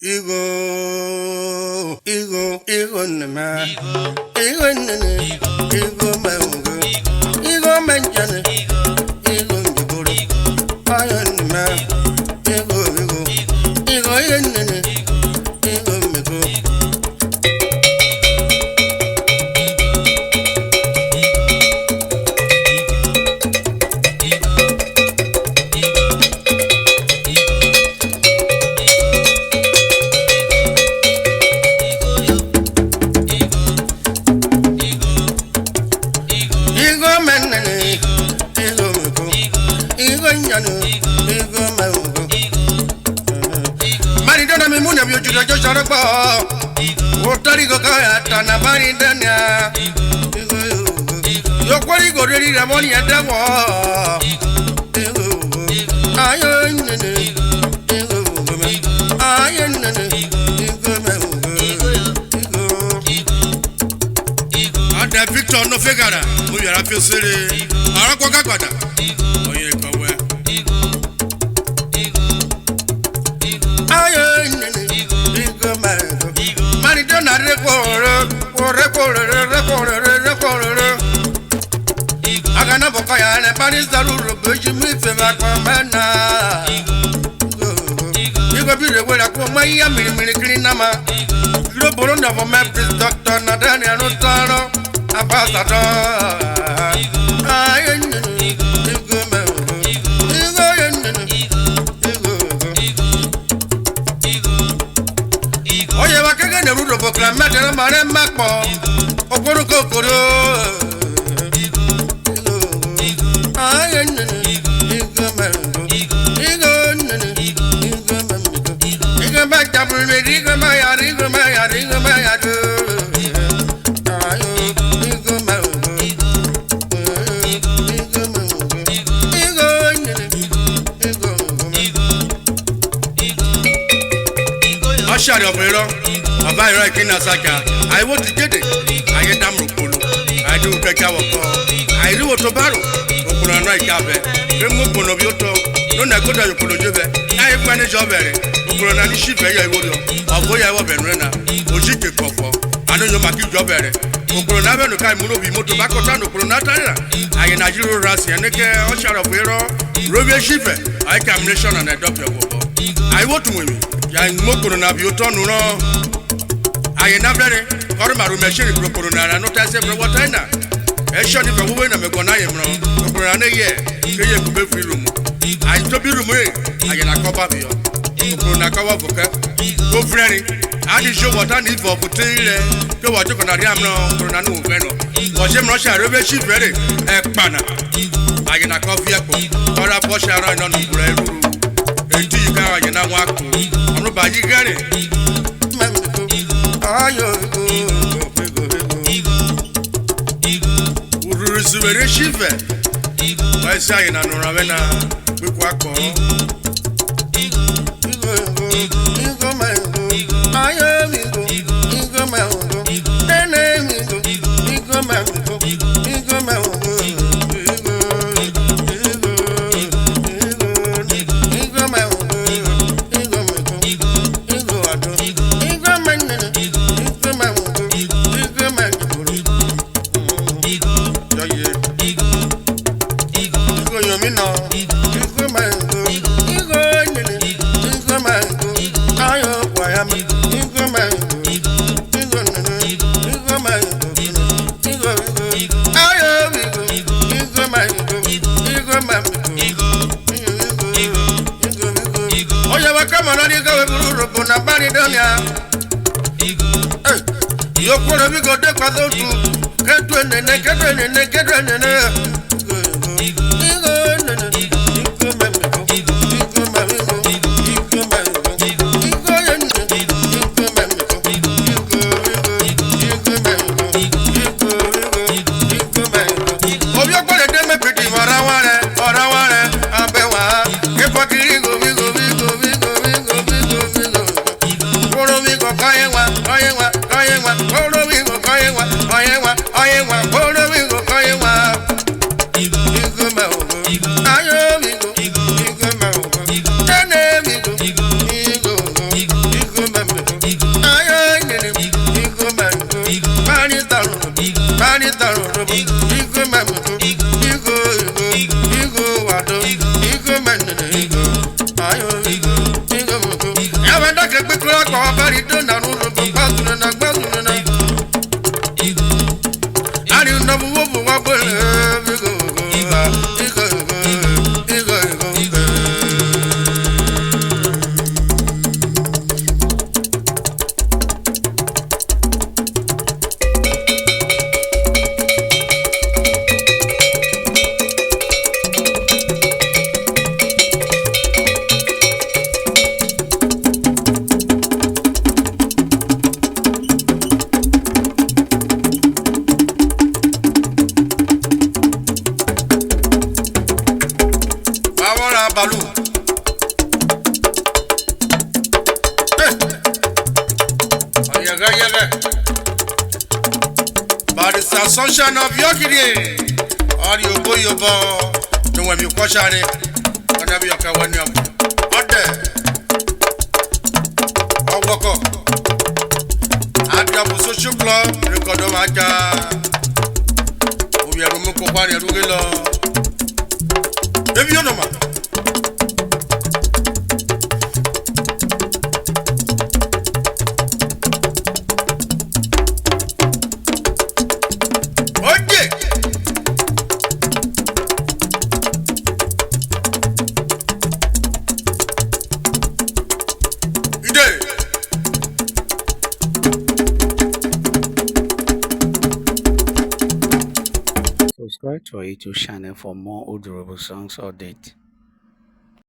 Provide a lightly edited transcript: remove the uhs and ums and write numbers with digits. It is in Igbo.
Ego nama, ego nene, ego mango, ego manjane, ego ngiboro, ayon nama, ego yenene, ego mego. Victor no fegara, we are happy city. Arakwaka kwada. Oye kowe. Agana bokaya ne Barrister Urhobo mi fe ba kwamana. Igo bi re wera ko maya miri kiri nama. Lo boronda for my doctor na Daniel Otaro. Ambassador. Oye wa kege ne Urhobo climate mare makpo. Okoro kokoro. Shari Opero, a Barrister Kinasaka. I want to get it. I get Admiral. I do Kakawako. I do what to borrow. Okoro right cabe. Remove one of your talk. Don't I go to Okoro? I manage over it. Okoro and ship very good. I'll go over Rena. Ojike Kofo. I know you make job at it. Okoro never look at Munobi Motobacco Tano Pronatana. I in Nigeria Rassi and a Shari Opero. Rover Shife. I can nation and adopt your Bobo. I want to win. Ya Okoro na bioto no aye na bere or maru machine Okoro na no tase bro watana e shoni fe wo na me go na ye mro Okoro na ye ke ye ku be free room I to be room aye na cover bio Okoro na kawa voka go free ani show water need for putile ke wa joko na ri amro Okoro na no fe no wo se mro sha rebe shi fere e pana aye na coffee ko ora po sha ro no no bro Eti ka ya na wako onu ba ji gare ayo uru subere shife ba sa ya na no ravena be kwa ko igo ma ayo igo ma nene igo ma Okoro mi go de kwa do tu kedwe nene ke pikura kwa barrido na no no gbazuna na ari no wo wa bo Balu. Yaga. But it's a sunshine of your kidney. All you go, you go. Don't want you question it. Whenever you can, when you're out there. I'll walk up. I'll come to social club. Record of my car. We are going to go on your if you know, man. Subscribe to our YouTube channel for more Odorobo songs updates.